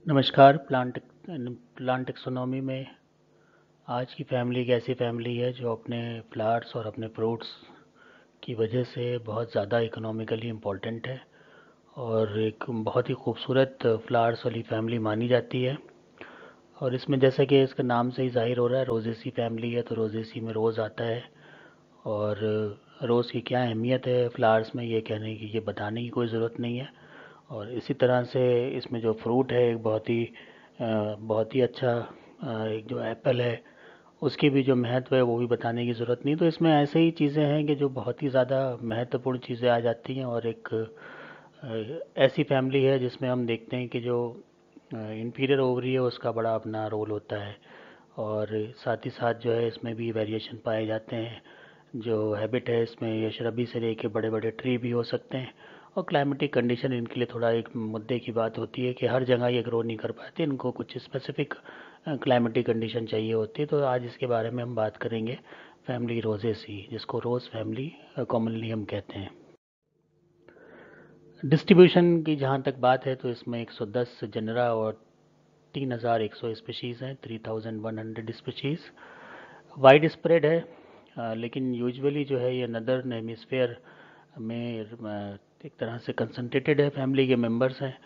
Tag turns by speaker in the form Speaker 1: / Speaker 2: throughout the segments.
Speaker 1: नमस्कार। Plant taxonomy में आज की फैमिली एक ऐसी फैमिली है जो अपने फ्लावर्स और अपने फ्रूट्स की वजह से बहुत ज़्यादा इकोनॉमिकली इम्पोर्टेंट है और एक बहुत ही खूबसूरत फ्लावर्स वाली फैमिली मानी जाती है। और इसमें जैसा कि इसका नाम से ही ज़ाहिर हो रहा है, रोजेसी फैमिली है, तो रोजेसी में रोज़ आता है। और रोज़ की क्या अहमियत है फ्लावर्स में, ये कहने की, ये बताने की कोई ज़रूरत नहीं है। और इसी तरह से इसमें जो फ्रूट है एक बहुत ही अच्छा एक जो एप्पल है उसकी भी जो महत्व है वो भी बताने की ज़रूरत नहीं। तो इसमें ऐसे ही चीज़ें हैं कि जो बहुत ही ज़्यादा महत्वपूर्ण चीज़ें आ जाती हैं। और एक ऐसी फैमिली है जिसमें हम देखते हैं कि जो इंफीरियर ओवरी है उसका बड़ा अपना रोल होता है। और साथ ही साथ जो है इसमें भी वेरिएशन पाए जाते हैं। जो हैबिट है इसमें ये शरबी से लेके बड़े बड़े ट्री भी हो सकते हैं। और क्लाइमेटिक कंडीशन इनके लिए थोड़ा एक मुद्दे की बात होती है कि हर जगह ये ग्रो नहीं कर पाते, इनको कुछ स्पेसिफिक क्लाइमेटिक कंडीशन चाहिए होती है। तो आज इसके बारे में हम बात करेंगे फैमिली रोजेसी, जिसको रोज़ फैमिली कॉमनली हम कहते हैं। डिस्ट्रीब्यूशन की जहाँ तक बात है तो इसमें 110 जनरा और 3100 स्पीशीज़ हैं, 3100 स्पीशीज़ वाइड स्प्रेड है। लेकिन यूजुअली जो है ये नदर्न हेमिस्फेयर में एक तरह से कंसंट्रेटेड है, फैमिली के मेंबर्स हैं।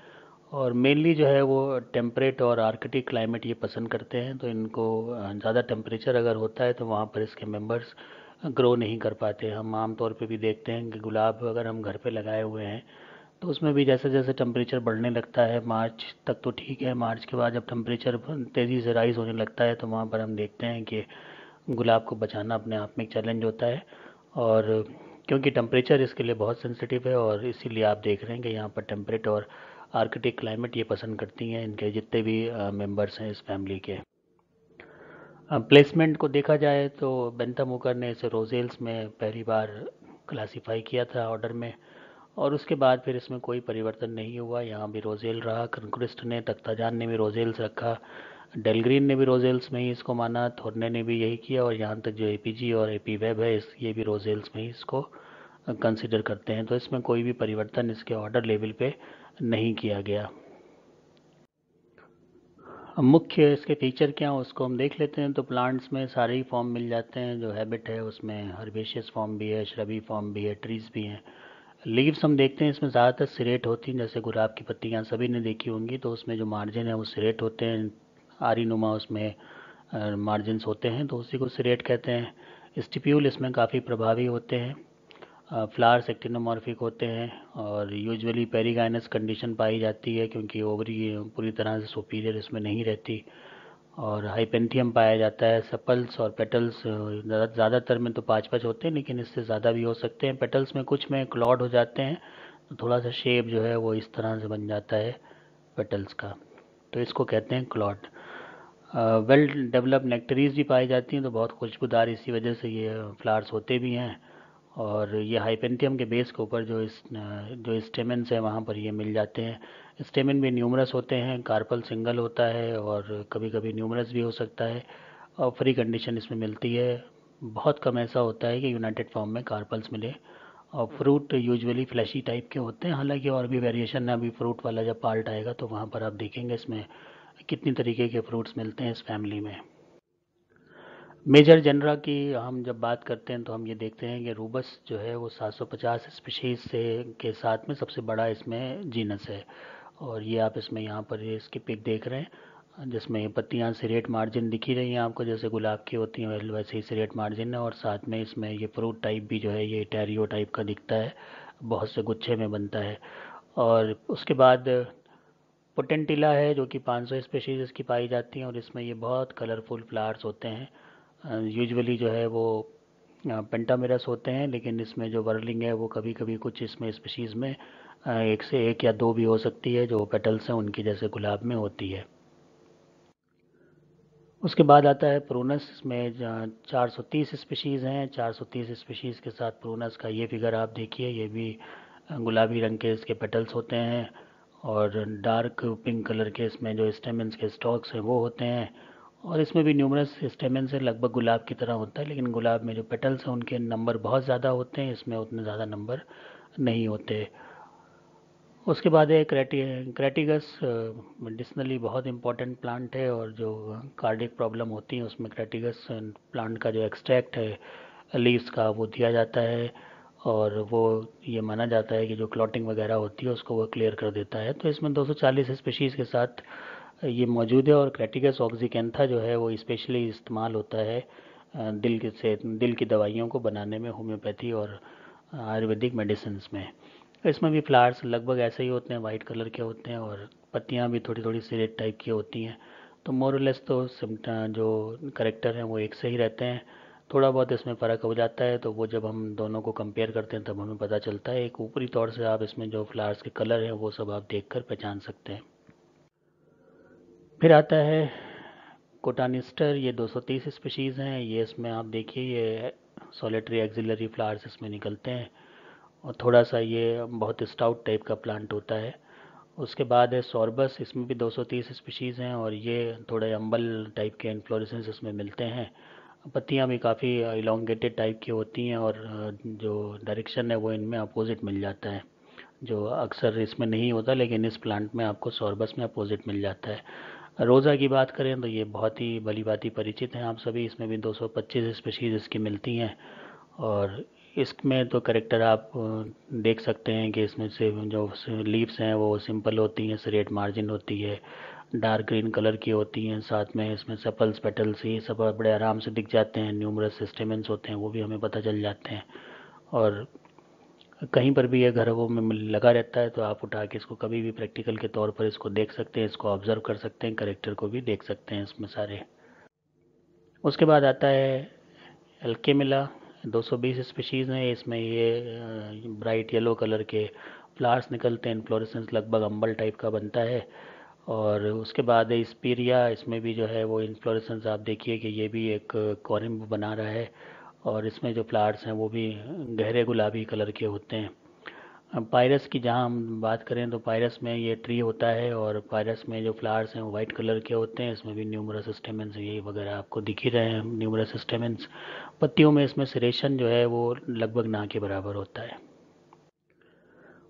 Speaker 1: और मेनली जो है वो टेम्परेट और आर्कटिक क्लाइमेट ये पसंद करते हैं। तो इनको ज़्यादा टेम्परेचर अगर होता है तो वहाँ पर इसके मेंबर्स ग्रो नहीं कर पाते। हम आम तौर पे भी देखते हैं कि गुलाब अगर हम घर पे लगाए हुए हैं तो उसमें भी जैसे जैसे टेम्परेचर बढ़ने लगता है, मार्च तक तो ठीक है, मार्च के बाद जब टेम्परेचर तेज़ी से राइज़ होने लगता है तो वहाँ पर हम देखते हैं कि गुलाब को बचाना अपने आप में एक चैलेंज होता है। और क्योंकि टेम्परेचर इसके लिए बहुत सेंसिटिव है और इसीलिए आप देख रहे हैं कि यहाँ पर टेम्परेट और आर्कटिक क्लाइमेट ये पसंद करती हैं इनके जितने भी मेंबर्स हैं इस फैमिली के। प्लेसमेंट को देखा जाए तो बेंथम हुकर ने इसे रोजेल्स में पहली बार क्लासिफाई किया था ऑर्डर में। और उसके बाद फिर इसमें कोई परिवर्तन नहीं हुआ, यहाँ भी रोजेल रहा। कंक्रिस्ट ने, तख्ताजान ने भी रोजेल्स रखा, डेलग्रीन ने भी रोजेल्स में ही इसको माना, थोरने ने भी यही किया। और यहाँ तक जो एपीजी और एपी वेब है ये भी रोजेल्स में ही इसको कंसिडर करते हैं। तो इसमें कोई भी परिवर्तन इसके ऑर्डर लेवल पे नहीं किया गया। अब मुख्य इसके फीचर क्या हैं उसको हम देख लेते हैं। तो प्लांट्स में सारे ही फॉर्म मिल जाते हैं। जो हैबिट है उसमें हर्बेशियस फॉर्म भी है, श्रबी फॉर्म भी है, ट्रीज भी हैं। लीव्स हम देखते हैं इसमें ज़्यादातर सिरेट होती हैं, जैसे गुलाब की पत्तियाँ सभी ने देखी होंगी। तो उसमें जो मार्जिन है वो सिरेट होते हैं, आरी नुमा उसमें मार्जिन्स होते हैं, तो उसी को सिरेट कहते हैं। स्टिप्यूल इसमें काफ़ी प्रभावी होते हैं। फ्लावर्स एक्टिनोमॉर्फिक होते हैं और यूजुअली पेरिगाइनस कंडीशन पाई जाती है क्योंकि ओवरी पूरी तरह से सुपीरियर इसमें नहीं रहती। और हाइपेंथियम पाया जाता है। सेपल्स और पेटल्स ज़्यादातर में तो पाँच पाँच होते हैं, लेकिन इससे ज़्यादा भी हो सकते हैं। पेटल्स में कुछ में क्लॉड हो जाते हैं, तो थोड़ा सा शेप जो है वो इस तरह से बन जाता है पेटल्स का, तो इसको कहते हैं क्लॉड। वेल डेवलप्ड नेक्टरीज भी पाई जाती हैं, तो बहुत खुशबूदार इसी वजह से ये फ्लावर्स होते भी हैं। और ये हाइपेंथियम के बेस के ऊपर जो स्टेमेंस है वहाँ पर ये मिल जाते हैं। स्टेमेन भी न्यूमरस होते हैं, कार्पल सिंगल होता है और कभी कभी न्यूमरस भी हो सकता है। और फ्री कंडीशन इसमें मिलती है। बहुत कम ऐसा होता है कि यूनाइटेड फॉर्म में कार्पल्स मिले। और फ्रूट यूजुअली फ्लैशी टाइप के होते हैं, हालांकि और भी वेरिएशन है। अभी फ्रूट वाला जब पार्ट आएगा तो वहाँ पर आप देखेंगे इसमें कितनी तरीके के फ्रूट्स मिलते हैं इस फैमिली में। मेजर जनरा की हम जब बात करते हैं तो हम ये देखते हैं कि रूबस जो है वो 750 स्पीशीज से के साथ में सबसे बड़ा इसमें जीनस है। और ये आप इसमें यहाँ पर ये इसकी पिक देख रहे हैं, जिसमें पत्तियाँ सिरेट मार्जिन दिख ही रही हैं आपको, जैसे गुलाब की होती हैं वैसे ही सिरेट मार्जिन है। और साथ में इसमें ये फ्रूट टाइप भी जो है ये टेरियो टाइप का दिखता है, बहुत से गुच्छे में बनता है। और उसके बाद पोटेंटिला है जो कि 500 स्पेशीज इसकी पाई जाती हैं और इसमें ये बहुत कलरफुल फ्लावर्स होते हैं। यूजुअली जो है वो पेंटामेरस होते हैं, लेकिन इसमें जो वर्लिंग है वो कभी कभी कुछ इसमें स्पेशीज़ में एक से एक या दो भी हो सकती है, जो पेटल्स हैं उनकी जैसे गुलाब में होती है। उसके बाद आता है प्रूनस। इसमें 430 स्पीशीज़ हैं। 430 स्पीशीज़ के साथ प्रूनस का ये फिगर आप देखिए, ये भी गुलाबी रंग के इसके पेटल्स होते हैं। और डार्क पिंक कलर के इसमें जो स्टेमेंस के स्टॉक्स हैं वो होते हैं। और इसमें भी न्यूमरस स्टेमेंस है, लगभग गुलाब की तरह होता है, लेकिन गुलाब में जो पेटल्स हैं उनके नंबर बहुत ज़्यादा होते हैं, इसमें उतने ज़्यादा नंबर नहीं होते। उसके बाद है क्रेटिगस। मेडिसिनली बहुत इम्पोर्टेंट प्लांट है, और जो कार्डियक प्रॉब्लम होती है उसमें क्रेटिगस प्लांट का जो एक्सट्रैक्ट है लीव्स का वो दिया जाता है, और वो ये माना जाता है कि जो क्लॉटिंग वगैरह होती है उसको वो क्लियर कर देता है। तो इसमें 240 स्पीशीज़ के साथ ये मौजूद है। और क्रेटिगस ऑक्सीकेंथा जो है वो स्पेशली इस्तेमाल होता है दिल की दवाइयों को बनाने में, होम्योपैथी और आयुर्वेदिक मेडिसिन में। इसमें भी फ्लावर्स लगभग ऐसे ही होते हैं, वाइट कलर के होते हैं, और पत्तियां भी थोड़ी थोड़ी सिरेट टाइप की होती हैं। तो मोरलेस तो जो करेक्टर हैं वो एक से ही रहते हैं। थोड़ा बहुत इसमें फ़र्क हो जाता है, तो वो जब हम दोनों को कंपेयर करते हैं तब हमें पता चलता है। एक ऊपरी तौर से आप इसमें जो फ्लावर्स के कलर हैं वो सब आप देखकर पहचान सकते हैं। फिर आता है कोटानिस्टर। ये 230 स्पीशीज़ हैं। ये इसमें आप देखिए, ये सॉलिटरी एक्सिलरी फ्लावर्स इसमें निकलते हैं, और थोड़ा सा ये बहुत स्टाउट टाइप का प्लांट होता है। उसके बाद है सॉर्बस। इसमें भी 230 स्पीशीज़ हैं, और ये थोड़े अम्बल टाइप के इन्फ्लोरेसेंस इसमें मिलते हैं। पत्तियां भी काफ़ी इलोंगेटेड टाइप की होती हैं, और जो डायरेक्शन है वो इनमें अपोजिट मिल जाता है, जो अक्सर इसमें नहीं होता, लेकिन इस प्लांट में आपको सॉर्बस में अपोजिट मिल जाता है। रोज़ा की बात करें तो ये बहुत ही भली भांति परिचित हैं आप सभी। इसमें भी 225 स्पीशीज़ इसकी मिलती हैं, और इसमें तो करेक्टर आप देख सकते हैं कि इसमें से जो लीव्स हैं वो सिंपल होती हैं, स्ट्रेट मार्जिन होती है, डार्क ग्रीन कलर की होती हैं, साथ में इसमें सेपल्स पेटल्स ये सब बड़े आराम से दिख जाते हैं। न्यूमरस स्टेमेंस होते हैं वो भी हमें पता चल जाते हैं, और कहीं पर भी ये घरों में लगा रहता है, तो आप उठा के इसको कभी भी प्रैक्टिकल के तौर पर इसको देख सकते हैं, इसको ऑब्जर्व कर सकते हैं, करेक्टर को भी देख सकते हैं इसमें सारे। उसके बाद आता है एल्केमिला। 220 स्पीशीज़ हैं इसमें। ये ब्राइट येलो कलर के फ्लावर्स निकलते हैं, इन्फ्लोरेसेंस लगभग अम्बल टाइप का बनता है। और उसके बाद है स्पीरिया। इसमें भी जो है वो इन्फ्लोरेसेंस आप देखिए कि ये भी एक कॉरिम्ब बना रहा है, और इसमें जो फ्लावर्स हैं वो भी गहरे गुलाबी कलर के होते हैं। पायरस की जहाँ हम बात करें तो पायरस में ये ट्री होता है, और पायरस में जो फ्लावर्स हैं वो वाइट कलर के होते हैं। इसमें भी न्यूमरस स्टेमेंस यही वगैरह आपको दिख ही रहे हैं, न्यूमरस स्टेमेंस। पत्तियों में इसमें सेरेशन जो है वो लगभग ना के बराबर होता है।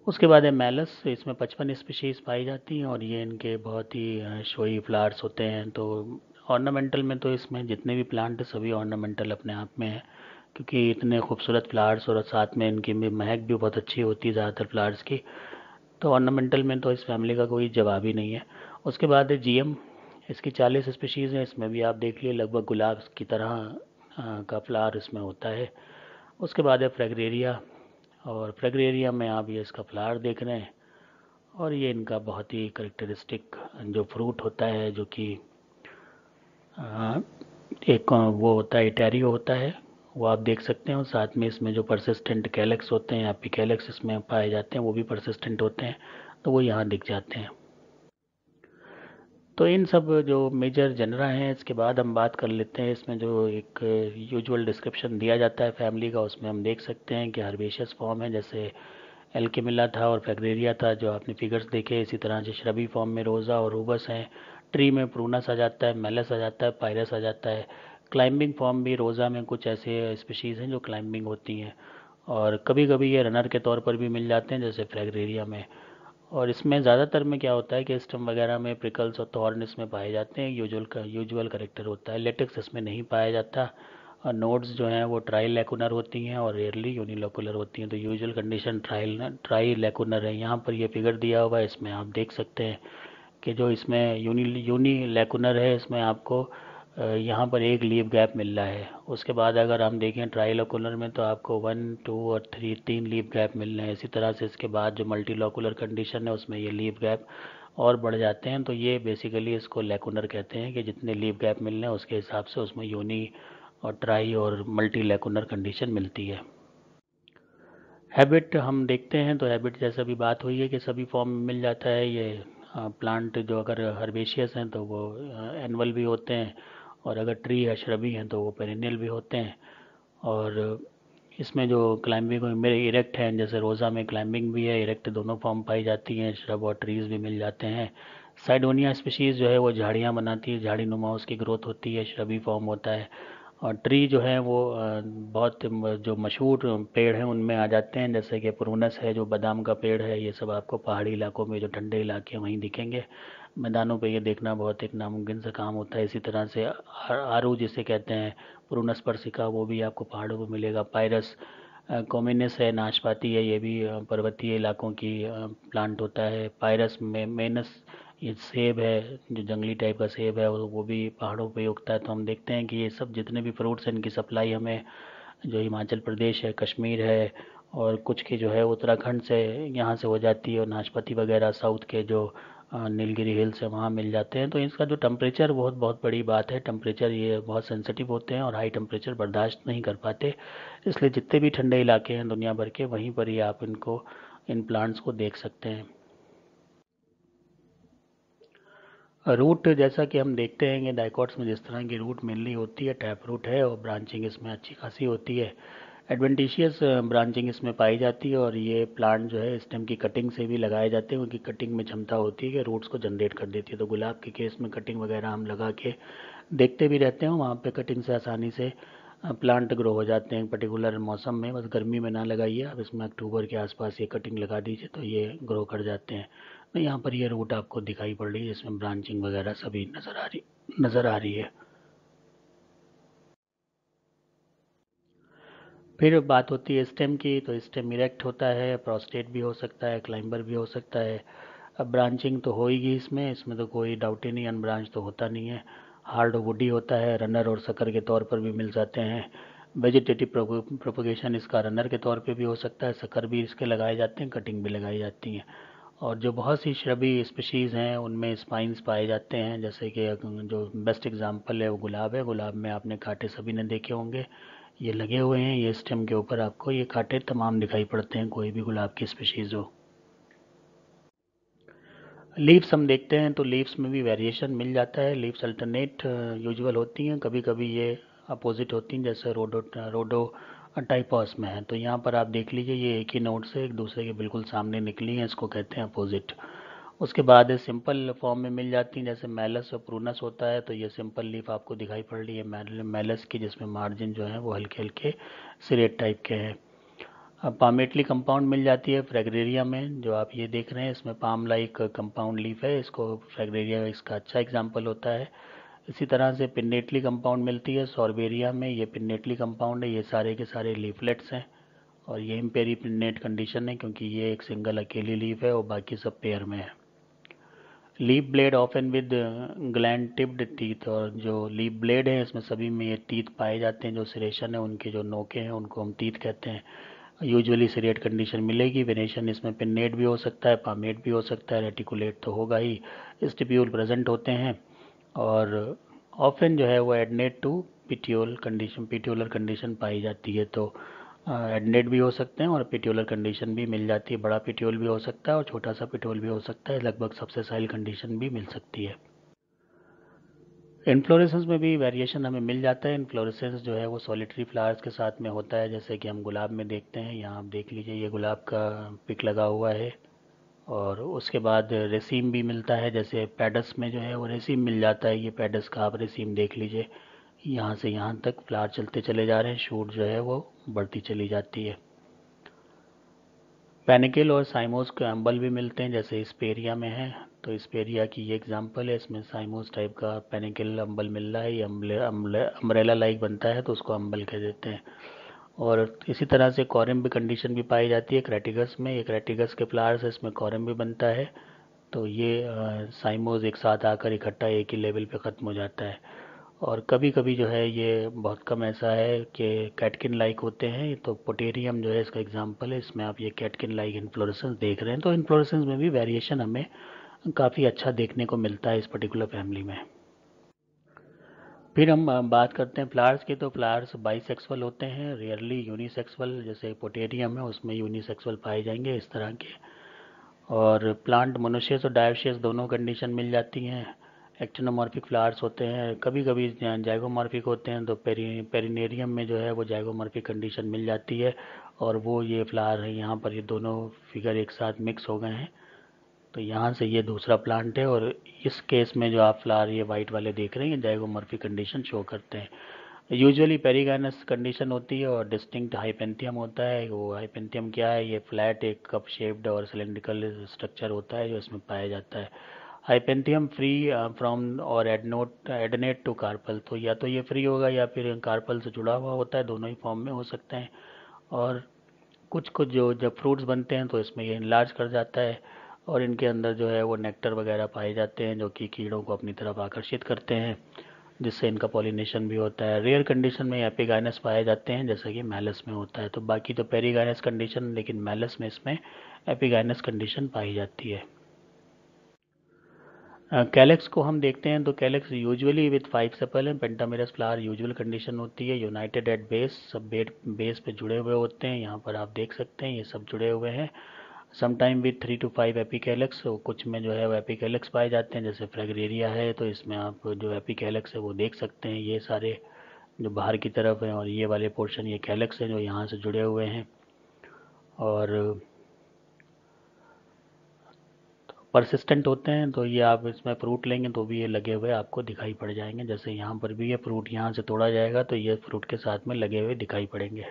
Speaker 1: उसके बाद है मैलस। इसमें 55 स्पीशीज़ पाई जाती हैं, और ये इनके बहुत ही शोई फ्लावर्स होते हैं। तो ऑर्नामेंटल में तो इसमें जितने भी प्लांट हैं सभी ऑर्नामेंटल अपने आप में है, क्योंकि इतने खूबसूरत फ्लावर्स, और साथ में इनकी महक भी बहुत अच्छी होती है ज़्यादातर फ्लावर्स की। तो ऑर्नामेंटल में तो इस फैमिली का कोई जवाब ही नहीं है। उसके बाद है जीएम। इसकी 40 स्पीशीज़ हैं। इसमें भी आप देख लिए लगभग गुलाब की तरह का फ्लावर इसमें होता है। उसके बाद है फ्रेगरेरिया, और फ्रेगरेरिया में आप ये इसका फ्लावर देख रहे हैं, और ये इनका बहुत ही करेक्टरिस्टिक जो फ्रूट होता है, जो कि एक वो होता है, इटैरियो होता है, वो आप देख सकते हैं। और साथ में इसमें जो परसिस्टेंट कैलेक्स होते हैं या पिकेलेक्स इसमें पाए जाते हैं वो भी परसिस्टेंट होते हैं, तो वो यहाँ दिख जाते हैं। तो इन सब जो मेजर जनरा हैं, इसके बाद हम बात कर लेते हैं इसमें जो एक यूजुअल डिस्क्रिप्शन दिया जाता है फैमिली का। उसमें हम देख सकते हैं कि हर्बेशियस फॉर्म है, जैसे एल्केमिला था और फ्रेगरेरिया था जो आपने फिगर्स देखे। इसी तरह से श्रबी फॉर्म में रोज़ा और रूबस हैं। ट्री में प्रूनस आ जाता है, मेलस आ जाता है, पायरस आ जाता है। क्लाइंबिंग फॉर्म भी रोज़ा में कुछ ऐसे स्पीशीज़ हैं जो क्लाइंबिंग होती हैं, और कभी कभी ये रनर के तौर पर भी मिल जाते हैं जैसे फ्रेगरेरिया में। और इसमें ज़्यादातर में क्या होता है कि स्टम वगैरह में प्रिकल्स और थॉर्न इसमें पाए जाते हैं। यूजुअल करेक्टर होता है। लेटेक्स इसमें नहीं पाया जाता, और नोड्स जो हैं वो ट्राई लेकुनर होती हैं और रेयरली यूनिलोकुलर होती हैं। तो यूजुअल कंडीशन ट्राई लेकुनर है। यहाँ पर ये फिगर दिया हुआ है, इसमें आप देख सकते हैं कि जो इसमें यूनी लेकुनर है, इसमें आपको यहाँ पर एक लीफ गैप मिल रहा है। उसके बाद अगर हम देखें ट्राइलोकुलर में तो आपको 1 2 और 3 तीन लीफ गैप मिल रहे हैं। इसी तरह से इसके बाद जो मल्टीलोकुलर कंडीशन है उसमें ये लीफ गैप और बढ़ जाते हैं। तो ये बेसिकली इसको लेकुनर कहते हैं कि जितने लीफ गैप मिल रहे हैं उसके हिसाब से उसमें यूनी और ट्राई और मल्टी लेकुनर कंडीशन मिलती है। हैबिट हम देखते हैं तो हैबिट जैसा भी बात हुई है कि सभी फॉर्म में मिल जाता है। ये प्लांट जो अगर हर्बेशियस हैं तो वो एनुअल भी होते हैं, और अगर ट्री या श्रबी हैं तो वो पेरिनियल भी होते हैं। और इसमें जो क्लाइंबिंग मेरे इरेक्ट हैं, जैसे रोज़ा में क्लाइंबिंग भी है, इरेक्ट दोनों फॉर्म पाई जाती हैं। श्रब और ट्रीज़ भी मिल जाते हैं। साइडोनिया स्पीशीज़ जो है वो झाड़ियाँ बनाती है, झाड़ी नुमा उसकी ग्रोथ होती है, श्रबी फॉर्म होता है। और ट्री जो है वो बहुत जो मशहूर पेड़ हैं उनमें आ जाते हैं, जैसे कि पुरूनस है जो बादाम का पेड़ है। ये सब आपको पहाड़ी इलाकों में, जो ठंडे इलाके हैं वहीं दिखेंगे। मैदानों पे ये देखना बहुत एक नामुमकिन सा काम होता है। इसी तरह से आरू जिसे कहते हैं, पुरूनस परसिका, वो भी आपको पहाड़ों पर मिलेगा। पायरस कॉमिनस है, नाशपाती है, ये भी पर्वतीय इलाकों की प्लांट होता है। पायरस में मेनस, ये सेब है जो जंगली टाइप का सेब है, वो भी पहाड़ों पे उगता है। तो हम देखते हैं कि ये सब जितने भी फ्रूट्स हैं इनकी सप्लाई हमें जो हिमाचल प्रदेश है, कश्मीर है, और कुछ की जो है उत्तराखंड से, यहाँ से हो जाती है। और नाशपाती वगैरह साउथ के जो नीलगिरी हिल्स है वहाँ मिल जाते हैं। तो इसका जो टेम्परेचर, बहुत बहुत बड़ी बात है। टेम्परेचर ये बहुत सेंसिटिव होते हैं और हाई टेम्परेचर बर्दाश्त नहीं कर पाते। इसलिए जितने भी ठंडे इलाके हैं दुनिया भर के, वहीं पर ही आप इनको, इन प्लांट्स को देख सकते हैं। रूट जैसा कि हम देखते हैं कि डाइकॉट्स में जिस तरह की रूट मेनली होती है, टैप रूट है, और ब्रांचिंग इसमें अच्छी खासी होती है। एडवेंटिशियस ब्रांचिंग इसमें पाई जाती है। और ये प्लांट जो है स्टेम की कटिंग से भी लगाए जाते हैं, उनकी कटिंग में क्षमता होती है कि रूट्स को जनरेट कर देती है। तो गुलाब के केस में कटिंग वगैरह हम लगा के देखते भी रहते हैं, वहाँ पे कटिंग से आसानी से प्लांट ग्रो हो जाते हैं पर्टिकुलर मौसम में। बस गर्मी में ना लगाइए आप, इसमें अक्टूबर के आसपास ये कटिंग लगा दीजिए तो ये ग्रो कर जाते हैं। तो यहाँ पर ये रूट आपको दिखाई पड़ रही है, जिसमें ब्रांचिंग वगैरह सभी नज़र आ रही है। फिर बात होती है स्टेम की, तो स्टेम इरेक्ट होता है, प्रोस्टेट भी हो सकता है, क्लाइंबर भी हो सकता है। अब ब्रांचिंग तो होएगी इसमें, तो कोई डाउट ही नहीं, अनब्रांच तो होता नहीं है। हार्ड वुडी होता है, रनर और सकर के तौर पर भी मिल जाते हैं। वेजिटेटिव प्रोपोगेशन इसका रनर के तौर पे भी हो सकता है, सकर भी इसके लगाए जाते हैं, कटिंग भी लगाई जाती हैं। और जो बहुत सी श्रबी स्पीशीज़ हैं उनमें स्पाइंस पाए जाते हैं, जैसे कि जो बेस्ट एग्जांपल है वो गुलाब है। गुलाब में आपने कांटे सभी ने देखे होंगे, ये लगे हुए हैं, ये स्टेम के ऊपर आपको ये कांटे तमाम दिखाई पड़ते हैं, कोई भी गुलाब की स्पीशीज़ हो। लीव्स हम देखते हैं तो लीव्स में भी वेरिएशन मिल जाता है। लीव्स अल्टरनेट यूजुअल होती हैं, कभी कभी ये अपोजिट होती हैं, जैसे रोडो टाइपॉस में है। तो यहाँ पर आप देख लीजिए, ये एक ही नोड से एक दूसरे के बिल्कुल सामने निकली हैं, इसको कहते हैं अपोजिट। उसके बाद सिंपल फॉर्म में मिल जाती हैं, जैसे मेलस और प्रूनस होता है, तो ये सिंपल लीफ आपको दिखाई पड़ रही है मेलस की, जिसमें मार्जिन जो है वो हल्के हल्के सिरेट टाइप के हैं। अब पामेटली कंपाउंड मिल जाती है फ्रैगरेरिया में, जो आप ये देख रहे हैं, इसमें पाम लाइक कंपाउंड लीफ है, इसको फ्रैगरेरिया इसका अच्छा एग्जांपल होता है। इसी तरह से पिन्नेटली कंपाउंड मिलती है सॉर्बेरिया में, ये पिन्नेटली कंपाउंड है, ये सारे के सारे लीफलेट्स हैं। और ये इम्पेरी पिन्नेट कंडीशन है, क्योंकि ये एक सिंगल अकेली लीफ है और बाकी सब पेयर में है। Leaf blade often with gland tipped teeth, और जो लीफ ब्लेड है इसमें सभी में ये टीथ पाए जाते हैं, जो सिरेशन है उनके जो नोके हैं उनको हम टीथ कहते हैं। यूजुअली सिरेट कंडीशन मिलेगी। वेनेशन इसमें पिन्नेट भी हो सकता है, पामेट भी हो सकता है, रेटिकुलेट तो होगा ही। स्टिप्यूल प्रेजेंट होते हैं। और ऑफन जो है वो एडनेट टू पिट्यूलर कंडीशन पाई जाती है। तो एडनेट भी हो सकते हैं और पिट्यूलर कंडीशन भी मिल जाती है। बड़ा पिट्यूल भी हो सकता है और छोटा सा पिट्यूल भी हो सकता है, लगभग सबसे साइल कंडीशन भी मिल सकती है। इन्फ्लोरेसेंस में भी वेरिएशन हमें मिल जाता है। इन्फ्लोरेसेंस जो है वो सॉलिटरी फ्लावर्स के साथ में होता है, जैसे कि हम गुलाब में देखते हैं। यहाँ आप देख लीजिए, ये गुलाब का पिक लगा हुआ है। और उसके बाद रेसीम भी मिलता है, जैसे पैडस में जो है वो रेसीम मिल जाता है। ये पैडस का आप रेसीम देख लीजिए, यहाँ से यहाँ तक फ्लावर चलते चले जा रहे हैं, शूट जो है वो बढ़ती चली जाती है। पेनिकल और साइमोस के अम्बल भी मिलते हैं, जैसे इस्पेरिया में है। तो इस्पेरिया की ये एग्जांपल है, इसमें साइमोस टाइप का पेनिकल अम्बल मिल रहा है। ये अम्ब्रेला लाइक बनता है तो उसको अम्बल कह देते हैं। और इसी तरह से कॉरम भी कंडीशन भी पाई जाती है क्रेटिगस में। ये क्रेटिगस के फ्लावर्स है, इसमें कॉरम भी बनता है। तो ये साइमोज एक साथ आकर इकट्ठा एक ही लेवल पे ख़त्म हो जाता है। और कभी कभी जो है ये बहुत कम ऐसा है कि कैटकिन लाइक होते हैं। तो पोटेरियम जो है इसका एग्जांपल है, इसमें आप ये कैटकिन लाइक इन्फ्लोरेसेंस देख रहे हैं। तो इन्फ्लोरेसेंस में भी वेरिएशन हमें काफ़ी अच्छा देखने को मिलता है इस पर्टिकुलर फैमिली में। फिर हम बात करते हैं फ्लावर्स की। तो फ्लावर्स बाईसेक्सुअल होते हैं, रेयरली यूनिसेक्सुअल, जैसे पोटेरियम है उसमें यूनिसेक्सुअल पाए जाएंगे इस तरह के। और प्लांट मोनोशियस और डायोशियस दोनों कंडीशन मिल जाती हैं। एक्टिनोमॉर्फिक फ्लावर्स होते हैं, कभी कभी जाइगोमॉर्फिक होते हैं। तो पेरिनेरियम में जो है वो जाइगोमॉर्फिक कंडीशन मिल जाती है। और वो ये फ्लावर है, यहाँ पर ये दोनों फिगर एक साथ मिक्स हो गए हैं। तो यहाँ से ये दूसरा प्लांट है। और इस केस में जो आप फ्लावर ये वाइट वाले देख रहे हैं, ये जाइगोमॉर्फिक कंडीशन शो करते हैं। यूजुअली पेरिगाइनस कंडीशन होती है और डिस्टिंक्ट हाइपेंथियम होता है। वो हाइपेंथियम क्या है, ये फ्लैट एक कप शेप्ड और सिलेंड्रिकल स्ट्रक्चर होता है जो इसमें पाया जाता है। हाइपेंथियम फ्री फ्रॉम और एडनेट टू कार्पल, तो या तो ये फ्री होगा या फिर कार्पल से जुड़ा हुआ होता है, दोनों ही फॉर्म में हो सकते हैं। और कुछ कुछ जो जब फ्रूट्स बनते हैं तो इसमें ये इनलार्ज कर जाता है और इनके अंदर जो है वो नेक्टर वगैरह पाए जाते हैं जो कि कीड़ों को अपनी तरफ आकर्षित करते हैं, जिससे इनका पॉलिनेशन भी होता है। रेयर कंडीशन में एपिगाइनस पाए जाते हैं जैसा कि मैलस में होता है। तो बाकी तो पेरिगाइनस कंडीशन, लेकिन मैलस में इसमें एपिगाइनस कंडीशन पाई जाती है। कैलेक्स को हम देखते हैं तो calyx usually with 5 sepal and pentamerous flower usual condition होती है। यूनाइटेड एट बेस, सब बेस पे जुड़े हुए होते हैं। यहाँ पर आप देख सकते हैं ये सब जुड़े हुए हैं। समटाइम विथ 3 to 5 एपिकैलेक्स, कुछ में जो है वो एपिकैलेक्स पाए जाते हैं, जैसे फ्रेगरेरिया है तो इसमें आप जो एपिकैलेक्स है वो देख सकते हैं। ये सारे जो बाहर की तरफ हैं और ये वाले पोर्शन ये कैलेक्स हैं जो यहाँ से जुड़े हुए हैं। और परसिस्टेंट होते हैं, तो ये आप इसमें फ्रूट लेंगे तो भी ये लगे हुए आपको दिखाई पड़ जाएंगे। जैसे यहाँ पर भी ये फ्रूट यहाँ से तोड़ा जाएगा तो ये फ्रूट के साथ में लगे हुए दिखाई पड़ेंगे।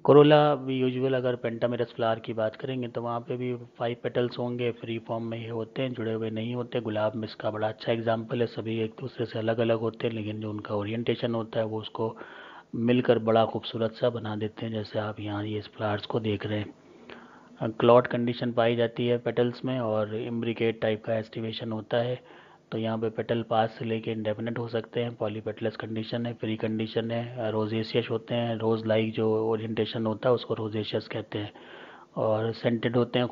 Speaker 1: कोरोला भी यूजुअल, अगर पेंटामेरस फ्लावर की बात करेंगे तो वहाँ पे भी 5 पेटल्स होंगे, फ्री फॉर्म में ये होते हैं, जुड़े हुए नहीं होते। गुलाब में इसका बड़ा अच्छा एग्जाम्पल है, सभी एक दूसरे से अलग अलग होते हैं लेकिन जो उनका ओरिएंटेशन होता है वो उसको मिलकर बड़ा खूबसूरत सा बना देते हैं, जैसे आप यहाँ ये फ्लावर्स को देख रहे हैं। क्लॉट कंडीशन पाई जाती है पेटल्स में और इम्ब्रिकेट टाइप का एस्टिवेशन होता है। तो यहाँ पे पेटल पास से लेके इंडेफिनेट हो सकते हैं। पॉलीपेटलस कंडीशन है, फ्री कंडीशन है। रोजेशियस होते हैं, रोज लाइक जो ओरिएंटेशन होता है उसको रोजेशियस कहते हैं। और सेंटेड होते हैं,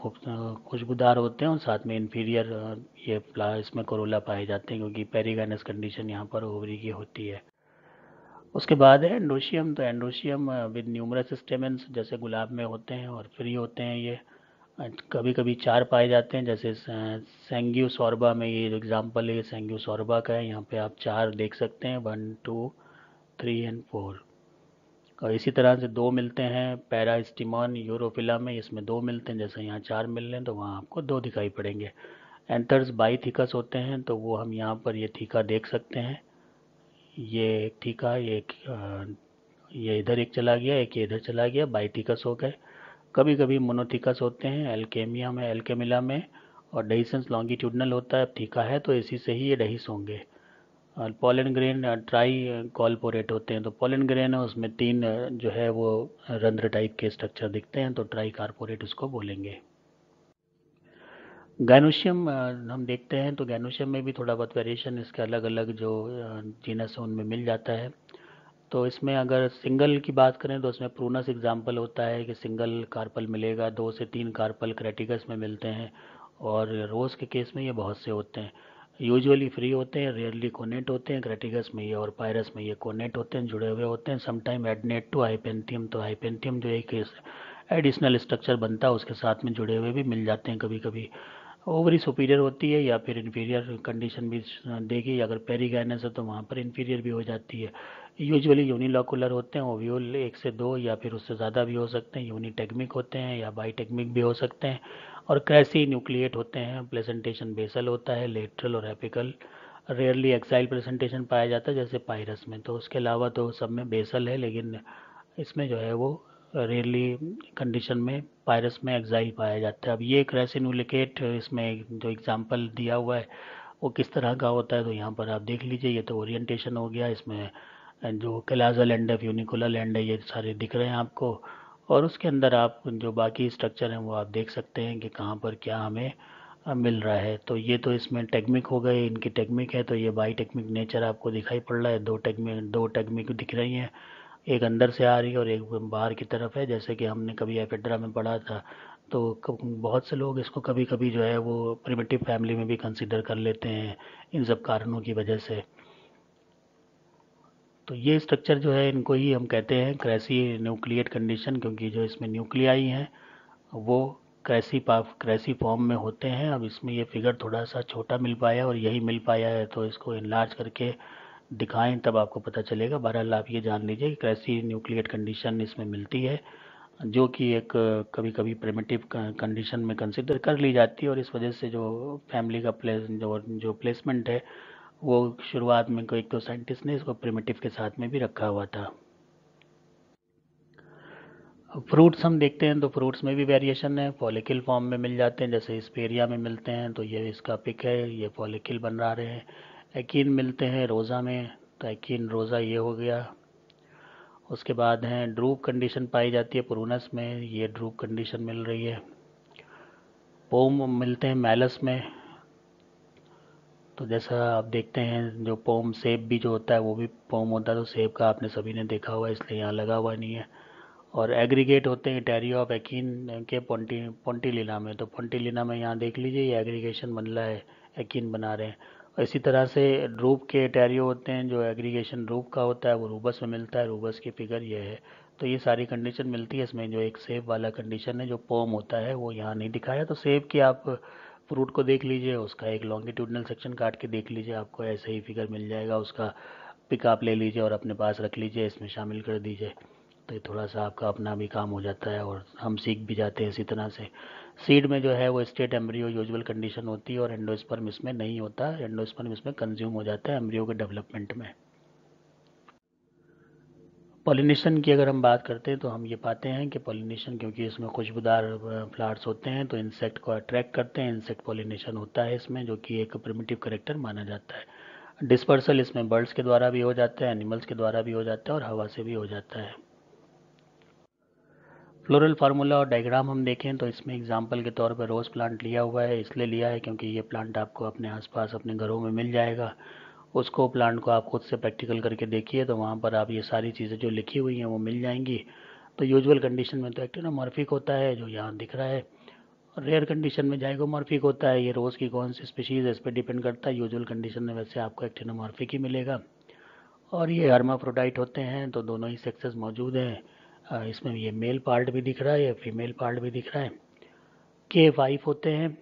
Speaker 1: खुशबूदार होते हैं और साथ में इन्फीरियर ये फ्लावर इसमें कोरोला पाए जाते हैं क्योंकि पेरिगाइनस कंडीशन यहाँ पर ओवरी की होती है। उसके बाद है एंड्रोशियम। तो एंड्रोशियम विद न्यूमरस स्टेमेंस जैसे गुलाब में होते हैं और फ्री होते हैं ये। कभी कभी 4 पाए जाते हैं, जैसे सेंग्यू सॉर्बा में ये एग्जांपल है, सेंग्यू सॉर्बा का है। यहाँ पे आप 4 देख सकते हैं, 1 2 3 एंड 4। और इसी तरह से 2 मिलते हैं पैरास्टिमॉन यूरोफिला में, इसमें 2 मिलते हैं, जैसे यहाँ 4 मिल रहे हैं तो वहाँ आपको 2 दिखाई पड़ेंगे। एंथर्स बाई थीकस होते हैं, तो वो हम यहाँ पर ये थीका देख सकते हैं। ये एक थीका, ये इधर एक चला गया, एक ये इधर चला गया, बाई थीकस हो गए। कभी कभी मोनोथीकस होते हैं एल्केमिया में, एल्केमिला में। और डेहिसन्स लॉन्गिट्यूडनल होता है, थीका है तो इसी से ही ये डेहिस होंगे। और पोलन ग्रेन ट्राई कॉलपोरेट होते हैं, तो पोलन ग्रेन है उसमें 3 जो है वो रंध्र टाइप के स्ट्रक्चर दिखते हैं, तो ट्राई कार्पोरेट उसको बोलेंगे। गैनोशियम हम देखते हैं तो गैनोशियम में भी थोड़ा बहुत वेरिएशन इसके अलग अलग जो जीनस है उनमें मिल जाता है। तो इसमें अगर सिंगल की बात करें तो इसमें प्रूनस एग्जाम्पल होता है कि सिंगल कार्पल मिलेगा, 2 से 3 कार्पल क्रेटिकस में मिलते हैं। और रोज़ के केस में ये बहुत से होते हैं। यूजुअली फ्री होते हैं, रेयरली कोनेट होते हैं, क्रेटिकस में ये और पायरस में ये कोनेट होते हैं, जुड़े हुए होते हैं। समटाइम एडनेट टू हाइपेंथियम, तो हाइपेंथियम जो एक एडिशनल स्ट्रक्चर बनता है उसके साथ में जुड़े हुए भी मिल जाते हैं कभी कभी। ओवरी सुपीरियर होती है या फिर इन्फीरियर कंडीशन भी देगी, अगर पेरिगाइनस है तो वहाँ पर इन्फीरियर भी हो जाती है। यूजुअली यूनिलोकुलर होते हैं, ओव्यूल 1 से 2 या फिर उससे ज़्यादा भी हो सकते हैं। यूनिटेगमिक होते हैं या बाईटेगमिक भी हो सकते हैं। और क्रैसी न्यूक्लिएट होते हैं। प्रेजेंटेशन बेसल होता है, लेटरल और एपिकल। रेयरली एक्साइल प्रेजेंटेशन पाया जाता है जैसे पायरस में, तो उसके अलावा तो सब में बेसल है, लेकिन इसमें जो है वो रेयरली कंडीशन में पायरस में एक्साइल पाया जाता है। अब ये क्रैसिनुलिकेट इसमें जो एग्जांपल दिया हुआ है वो किस तरह का होता है, तो यहाँ पर आप देख लीजिए। ये तो ओरिएंटेशन हो गया, इसमें जो कैलाजा लैंड है, फ्यूनिकुलर लैंड है, ये सारे दिख रहे हैं आपको। और उसके अंदर आप जो बाकी स्ट्रक्चर हैं वो आप देख सकते हैं कि कहाँ पर क्या हमें मिल रहा है। तो ये तो इसमें टेक्निक हो गए, इनकी टेक्निक है, तो ये बाई टेक्निक नेचर आपको दिखाई पड़ रहा है। दो टेक्निक दिख रही हैं, एक अंदर से आ रही है और एक बाहर की तरफ है, जैसे कि हमने कभी एफेड्रा में पढ़ा था। तो बहुत से लोग इसको कभी कभी जो है वो प्रिमिटिव फैमिली में भी कंसिडर कर लेते हैं इन सब कारणों की वजह से। तो ये स्ट्रक्चर जो है इनको ही हम कहते हैं क्रैसी न्यूक्लिएट कंडीशन, क्योंकि जो इसमें न्यूक्लियाई हैं वो क्रैसी फॉर्म में होते हैं। अब इसमें ये फिगर थोड़ा सा छोटा मिल पाया और यही मिल पाया है, तो इसको इनलार्ज करके दिखाएं तब आपको पता चलेगा। बहरहाल आप ये जान लीजिए कि क्रैसी न्यूक्लिएट कंडीशन इसमें मिलती है, जो कि एक कभी कभी प्रिमिटिव कंडीशन में कंसिडर कर ली जाती है। और इस वजह से जो फैमिली का जो प्लेसमेंट है वो शुरुआत में कोई एक दो साइंटिस्ट ने इसको प्रिमिटिव के साथ में भी रखा हुआ था। फ्रूट्स हम देखते हैं तो फ्रूट्स में भी वेरिएशन है, फॉलिकल फॉर्म में मिल जाते हैं, जैसे स्पेरिया में मिलते हैं, तो ये इसका पिक है, ये फॉलिकल बन रहे हैं। एकीन मिलते हैं रोज़ा में, तो एकीन रोज़ा ये हो गया। उसके बाद हैं ड्रूप कंडीशन पाई जाती है प्रूनस में, ये ड्रूप कंडीशन मिल रही है। पोम मिलते हैं मैलस में, तो जैसा आप देखते हैं जो पोम सेब भी जो होता है वो भी पोम होता है, तो सेब का आपने सभी ने देखा हुआ है, इसलिए यहाँ लगा हुआ नहीं है। और एग्रीगेट होते हैं टेरियो ऑफ एकीन के पोंटिलिना में, तो पोंटिलिना में यहाँ देख लीजिए ये एग्रीगेशन बन रहा है, एकीन बना रहे हैं। और इसी तरह से ड्रूप के टेरियो होते हैं, जो एग्रीगेशन ड्रूप का होता है वो रूबस में मिलता है, रूबस की फिगर ये है। तो ये सारी कंडीशन मिलती है इसमें। जो एक सेब वाला कंडीशन है जो पोम होता है वो यहाँ नहीं दिखाया, तो सेब की आप फ्रूट को देख लीजिए, उसका एक लॉन्गिट्यूडनल सेक्शन काट के देख लीजिए, आपको ऐसे ही फिगर मिल जाएगा। उसका पिक आप ले लीजिए और अपने पास रख लीजिए, इसमें शामिल कर दीजिए, तो ये थोड़ा सा आपका अपना भी काम हो जाता है और हम सीख भी जाते हैं इसी तरह से। सीड में जो है वो स्टेट एम्ब्रियो यूजुअल कंडीशन होती है और एंडोस्पर्म इसमें नहीं होता, एंडोस्पर्म इसमें कंज्यूम हो जाता है एम्ब्रियो के डेवलपमेंट में। पॉलिनेशन की अगर हम बात करते हैं तो हम ये पाते हैं कि पॉलिनेशन, क्योंकि इसमें खुशबूदार फ्लावर्स होते हैं तो इंसेक्ट को अट्रैक्ट करते हैं, इंसेक्ट पॉलिनेशन होता है इसमें, जो कि एक प्रिमिटिव करेक्टर माना जाता है। डिस्पर्सल इसमें बर्ड्स के द्वारा भी हो जाता है, एनिमल्स के द्वारा भी हो जाता है और हवा से भी हो जाता है। फ्लोरल फार्मूला और डायग्राम हम देखें तो इसमें एग्जांपल के तौर पर रोज़ प्लांट लिया हुआ है, इसलिए लिया है क्योंकि ये प्लांट आपको अपने आसपास अपने घरों में मिल जाएगा। उसको प्लांट को आप खुद से प्रैक्टिकल करके देखिए तो वहाँ पर आप ये सारी चीज़ें जो लिखी हुई हैं वो मिल जाएंगी। तो यूजुअल कंडीशन में तो एक्टिनोमॉर्फिक होता है जो यहाँ दिख रहा है, और रेयर कंडीशन में जाइगोमॉर्फिक होता है। ये रोज़ की कौन सी स्पीशीज़ है इस पर डिपेंड करता है। यूजुअल कंडीशन में वैसे आपको एक्टिनोमॉर्फिक ही मिलेगा। और ये हर्माफ्रोडाइट होते हैं, तो दोनों ही सेक्सेस मौजूद हैं। इसमें ये मेल पार्ट भी दिख रहा है, ये फीमेल पार्ट भी दिख रहा है। के 5 होते हैं,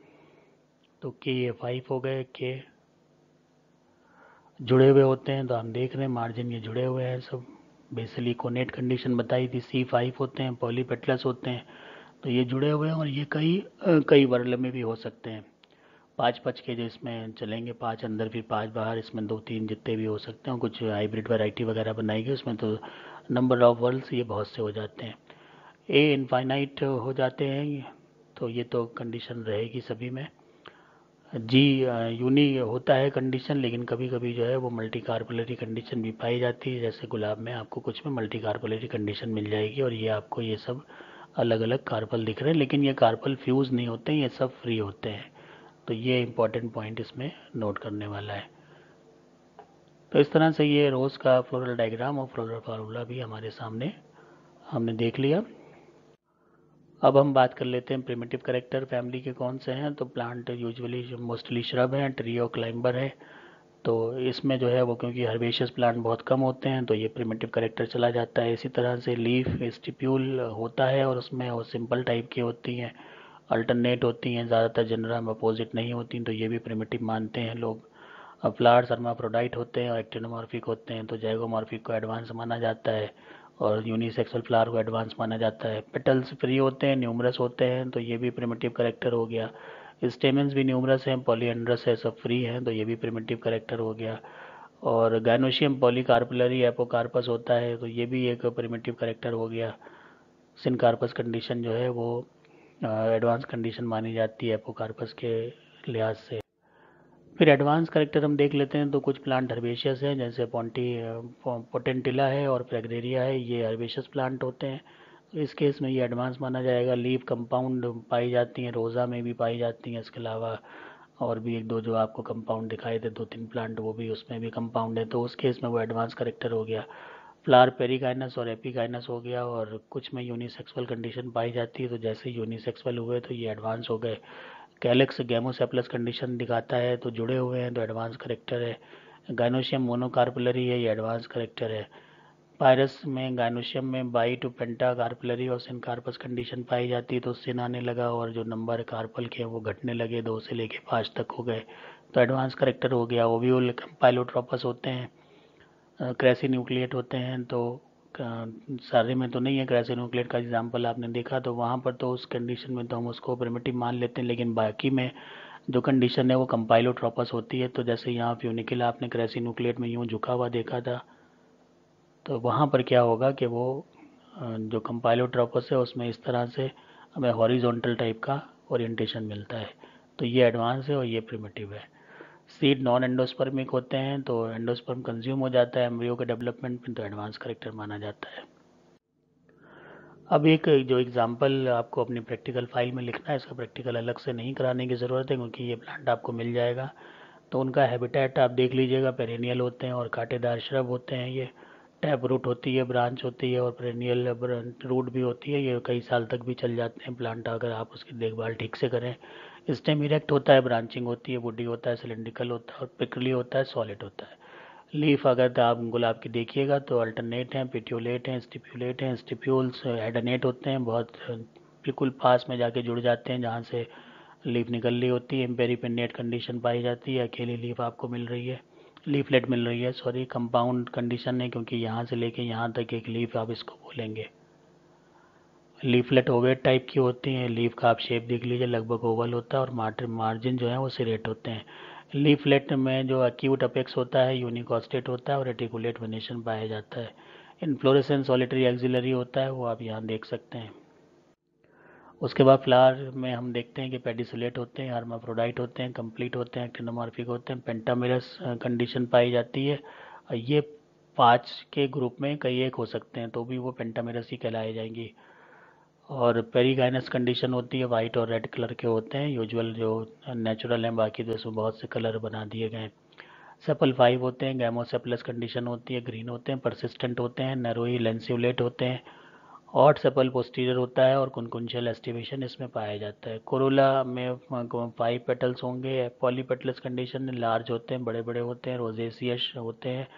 Speaker 1: तो के ये 5 हो गए, के जुड़े हुए होते हैं, तो हम देख रहे हैं मार्जिन ये जुड़े हुए हैं सब। बेसिली कोनेट कंडीशन बताई थी, C5 होते हैं, पॉलीपेटलस होते हैं, तो ये जुड़े हुए हैं और ये कई वर्ल में भी हो सकते हैं। 5 के जो इसमें चलेंगे, 5 अंदर फिर 5 बाहर, इसमें 2 3 जितने भी हो सकते हैं। कुछ हाइब्रिड वैरायटी वगैरह बनाई गई उसमें, तो नंबर ऑफ वर्ल्स ये बहुत से हो जाते हैं। ए इनफाइनाइट हो जाते हैं, तो ये तो कंडीशन रहेगी सभी में। जी यूनी होता है कंडीशन, लेकिन कभी कभी जो है वो मल्टी कार्पोलरी कंडीशन भी पाई जाती है, जैसे गुलाब में आपको कुछ में मल्टी कार्पोलरी कंडीशन मिल जाएगी। और ये आपको ये सब अलग अलग कार्पल दिख रहे हैं, लेकिन ये कार्पल फ्यूज़ नहीं होते हैं, ये सब फ्री होते हैं। तो ये इम्पॉर्टेंट पॉइंट इसमें नोट करने वाला है। तो इस तरह से ये रोज़ का फ्लोरल डायग्राम और फ्लोरल फार्मूला भी हमारे सामने हमने देख लिया। अब हम बात कर लेते हैं प्रिमिटिव करेक्टर फैमिली के कौन से हैं। तो प्लांट यूजुअली मोस्टली श्रब हैं, ट्री और क्लाइंबर है। तो इसमें जो है वो क्योंकि हर्बेशियस प्लांट बहुत कम होते हैं तो ये प्रिमिटिव करेक्टर चला जाता है। इसी तरह से लीफ स्टिप्यूल होता है और उसमें वो सिंपल टाइप की होती हैं, अल्टरनेट होती हैं, ज़्यादातर जनरल अपोजिट नहीं होती, तो ये भी प्रिमिटिव मानते हैं लोग। अब फ्लावर्स हर्माफ्रोडाइट होते हैं और एक्टिनोमॉर्फिक होते हैं, तो जाइगोमॉर्फिक को एडवांस माना जाता है और यूनिसेक्सुअल फ्लावर को एडवांस माना जाता है। पेटल्स फ्री होते हैं, न्यूमरस होते हैं, तो ये भी प्रिमिटिव करेक्टर हो गया। स्टेमेंस भी न्यूमरस हैं, पॉलीएंड्रस है, सब फ्री हैं, तो ये भी प्रिमिटिव करेक्टर हो गया। और गायनोशियम पॉलीकार्पुलरी एपोकार्पस होता है, तो ये भी एक प्रिमिटिव करेक्टर हो गया। सिनकार्पस कंडीशन जो है वो एडवांस कंडीशन मानी जाती है एपोकार्पस के लिहाज से। फिर एडवांस करेक्टर हम देख लेते हैं, तो कुछ प्लांट हर्बेशियस हैं, जैसे पोटेंटिला है और फ्रेगरेरिया है, ये हर्बेशियस प्लांट होते हैं, तो इस केस में ये एडवांस माना जाएगा। लीव कंपाउंड पाई जाती हैं, रोज़ा में भी पाई जाती हैं, इसके अलावा और भी एक दो जो आपको कंपाउंड दिखाए थे 2 3 प्लांट, वो भी उसमें भी कंपाउंड है, तो उस केस में वो एडवांस करेक्टर हो गया। फ्लावर पेरिकाइनस और एपिकाइनस हो गया, और कुछ में यूनिसेक्सुअल कंडीशन पाई जाती है, तो जैसे यूनिसेक्सुअल हुए तो ये एडवांस हो गए। कैलेक्स गैमोसेप्लस कंडीशन दिखाता है तो जुड़े हुए हैं, तो एडवांस करेक्टर है। गायनोशियम मोनोकार्पुलरी है, ये एडवांस करेक्टर है। पायरस में गायनोशियम में बाई टू पेंटा कार्पुलरी और सिनकार्पस कंडीशन पाई जाती है, तो सिन आने लगा और जो नंबर कार्पल के वो घटने लगे, 2 से लेके 5 तक हो गए, तो एडवांस करेक्टर हो गया। ओव्यूल पाइलोट्रोपस होते हैं, क्रैसी न्यूक्लिएट होते हैं, तो सारे में तो नहीं है, क्रैसी न्यूक्लिएट का एग्जाम्पल आपने देखा, तो वहाँ पर तो उस कंडीशन में तो हम उसको प्रिमिटिव मान लेते हैं, लेकिन बाकी में जो कंडीशन है वो कंपाइलोट्रोपस होती है। तो जैसे यहाँ फ्यूनिकुला आपने क्रेसिनुक्लेट में यूँ झुका हुआ देखा था, तो वहाँ पर क्या होगा कि वो जो कंपाइलोट्रोपस है उसमें इस तरह से हमें हॉरिजॉन्टल टाइप का ओरिएंटेशन मिलता है। तो ये एडवांस है और ये प्रिमिटिव है। सीड नॉन एंडोस्पर्मिक होते हैं, तो एंडोस्पर्म कंज्यूम हो जाता है एम्ब्रियो के डेवलपमेंट में, तो एडवांस करेक्टर माना जाता है। अब एक जो एग्जांपल आपको अपनी प्रैक्टिकल फाइल में लिखना है, इसका प्रैक्टिकल अलग से नहीं कराने की ज़रूरत है क्योंकि ये प्लांट आपको मिल जाएगा। तो उनका हैबिटेट आप देख लीजिएगा, पेरेनियल होते हैं और कांटेदार श्रब होते हैं। ये टैप रूट होती है, ब्रांच होती है और पेरेनियल रूट भी होती है। ये कई साल तक भी चल जाते हैं प्लांट अगर आप उसकी देखभाल ठीक से करें। स्टेम इरेक्ट होता है, ब्रांचिंग होती है, वुडी होता है, सिलेंड्रिकल होता है और प्रिकली होता है, सॉलिड होता है। लीफ अगर तो आप गुलाब की देखिएगा तो अल्टरनेट हैं, पिट्यूलेट हैं, स्टिप्यूलेट हैं। स्टिप्यूल्स एडनेट होते हैं, बहुत बिल्कुल पास में जाके जुड़ जाते हैं जहाँ से लीफ निकल रही होती है। इम्पेरीपिन्नेट कंडीशन पाई जाती है, अकेली लीफ आपको मिल रही है, लीफलेट मिल रही है, सॉरी। कंपाउंड कंडीशन है क्योंकि यहाँ से लेके यहाँ तक एक लीफ आप इसको बोलेंगे। लीफलेट ओवेट टाइप की होती हैं। लीफ का आप शेप देख लीजिए, लगभग ओवल होता है और मार्जिन जो है वो सिरेट होते हैं। लीफलेट में जो एक्यूट अपेक्स होता है यूनिकॉस्टेट होता है और रेटिकुलेट वेनेशन पाया जाता है। इन्फ्लोरेसेंस सॉलिटरी एक्सिलरी होता है, वो आप यहाँ देख सकते हैं। उसके बाद फ्लावर में हम देखते हैं कि पेडिसुलेट होते हैं, हर्माफ्रोडाइट होते हैं, कंप्लीट होते हैं, एक्टिनोमॉर्फिक होते हैं, पेंटामेरस कंडीशन पाई जाती है। ये 5 के ग्रुप में कई एक हो सकते हैं तो भी वो पेंटामेरस ही कहलाई जाएंगी। और पेरीगाइनस कंडीशन होती है, वाइट और रेड कलर के होते हैं यूजुअल जो नेचुरल हैं, बाकी तो इसमें बहुत से कलर बना दिए गए हैं। सेपल 5 होते हैं, गैमोसेपलस कंडीशन होती है, ग्रीन होते हैं, परसिस्टेंट होते हैं, नरोई लेंसिउलेट होते हैं। ऑड सेपल पोस्टीरियर होता है और कुनकुनशियल एस्टिवेशन इसमें पाया जाता है। कोरोला में 5 पेटल्स होंगे। पॉलीपेटलस कंडीशन लार्ज होते हैं, बड़े बड़े होते हैं, रोजेसियस होते हैं।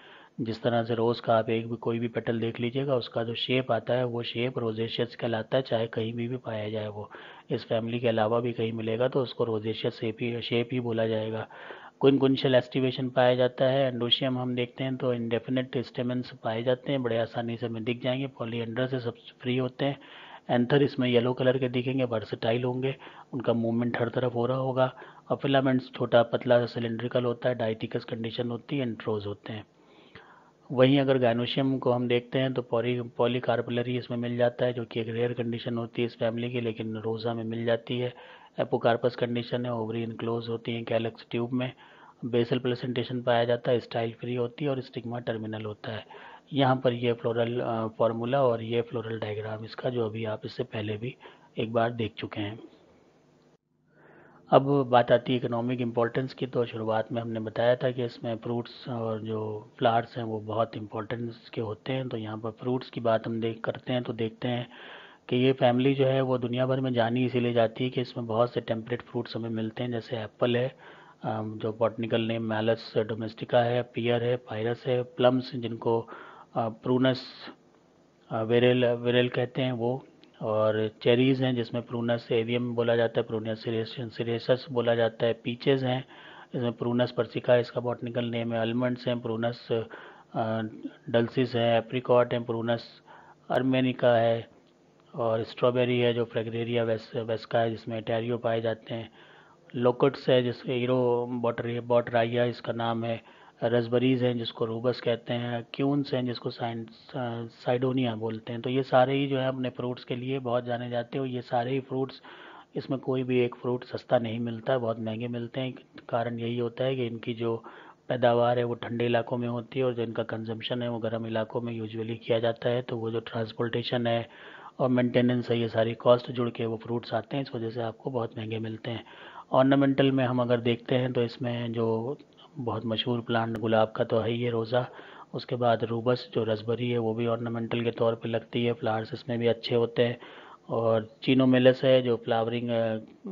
Speaker 1: जिस तरह से रोज़ का आप एक भी कोई भी पेटल देख लीजिएगा, उसका जो शेप आता है वो शेप रोजेशियस कहलाता है, चाहे कहीं भी पाया जाए वो। इस फैमिली के अलावा भी कहीं मिलेगा तो उसको रोजेशियस शेप ही बोला जाएगा। कुनकुनशियल एस्टिवेशन पाया जाता है। एंडोशियम हम देखते हैं तो इंडेफिनिट स्टेमेंस पाए जाते हैं, बड़े आसानी से हमें दिख जाएंगे, पॉलीएंड्रस से सब फ्री होते हैं। एंथर इसमें येलो कलर के दिखेंगे, वर्सटाइल होंगे, उनका मूवमेंट हर तरफ हो रहा होगा। और फिलामेंट्स छोटा पतला सिलेंड्रिकल होता है, डाइटिकस कंडीशन होती है, एंट्रोज होते हैं। वहीं अगर गायनोशियम को हम देखते हैं तो पॉलीकार्पलरी इसमें मिल जाता है, जो कि एक रेयर कंडीशन होती है इस फैमिली की, लेकिन रोज़ा में मिल जाती है। एपोकार्पस कंडीशन है, ओवरी इनक्लोज होती है कैलक्स ट्यूब में। बेसल प्लेसेंटेशन पाया जाता है, स्टाइल फ्री होती है और स्टिग्मा टर्मिनल होता है। यहाँ पर ये फ्लोरल फार्मूला और ये फ्लोरल डायग्राम इसका, जो अभी आप इससे पहले भी एक बार देख चुके हैं। अब बात आती है इकोनॉमिक इम्पोर्टेंस की। तो शुरुआत में हमने बताया था कि इसमें फ्रूट्स और जो फ्लावर्स हैं वो बहुत इम्पोर्टेंस के होते हैं। तो यहाँ पर फ्रूट्स की बात हम देख करते हैं तो देखते हैं कि ये फैमिली जो है वो दुनिया भर में जानी इसीलिए जाती है कि इसमें बहुत से टेम्परेट फ्रूट्स हमें मिलते हैं। जैसे एप्पल है, जो बॉटनिकल नेम मैलस डोमेस्टिका है, पियर है, पायरस है, प्लम्स जिनको प्रूनस वेरेल वेरेल कहते हैं वो, और चेरीज़ हैं जिसमें प्रूनस एवियम बोला जाता है, प्रूनस सिरेसस बोला जाता है। पीचेज़ हैं, इसमें प्रूनस पर्सिका इसका बॉटनिकल नेम है। आलमंड्स हैं, प्रूनस डल्सिस है। एप्रिकॉट हैं, प्रूनस अर्मेनिका है। और स्ट्रॉबेरी है जो फ्रेगरेरिया वेस्का है, जिसमें टेरियो पाए जाते हैं। लोकट्स है जिसके हीरो बॉटराइया इसका नाम है। रसबरीज हैं जिसको रूबस कहते हैं। क्यून्स हैं जिसको साइडोनिया बोलते हैं। तो ये सारे ही जो है अपने फ्रूट्स के लिए बहुत जाने जाते हैं। और ये सारे ही फ्रूट्स, इसमें कोई भी एक फ्रूट सस्ता नहीं मिलता, बहुत महंगे मिलते हैं। कारण यही होता है कि इनकी जो पैदावार है वो ठंडे इलाकों में होती है और जो इनका कंजम्पशन है वो गर्म इलाकों में यूजुअली किया जाता है। तो वो जो ट्रांसपोर्टेशन है और मेंटेनेंस है, ये सारी कॉस्ट जुड़ के वो फ्रूट्स आते हैं, इस वजह से आपको बहुत महंगे मिलते हैं। ऑर्नामेंटल में हम अगर देखते हैं तो इसमें जो बहुत मशहूर प्लांट गुलाब का तो है ही है, रोज़ा। उसके बाद रूबस जो रसबरी है वो भी ऑर्नामेंटल के तौर पे लगती है, फ्लावर्स इसमें भी अच्छे होते हैं। और चिनोमेलस है जो फ्लावरिंग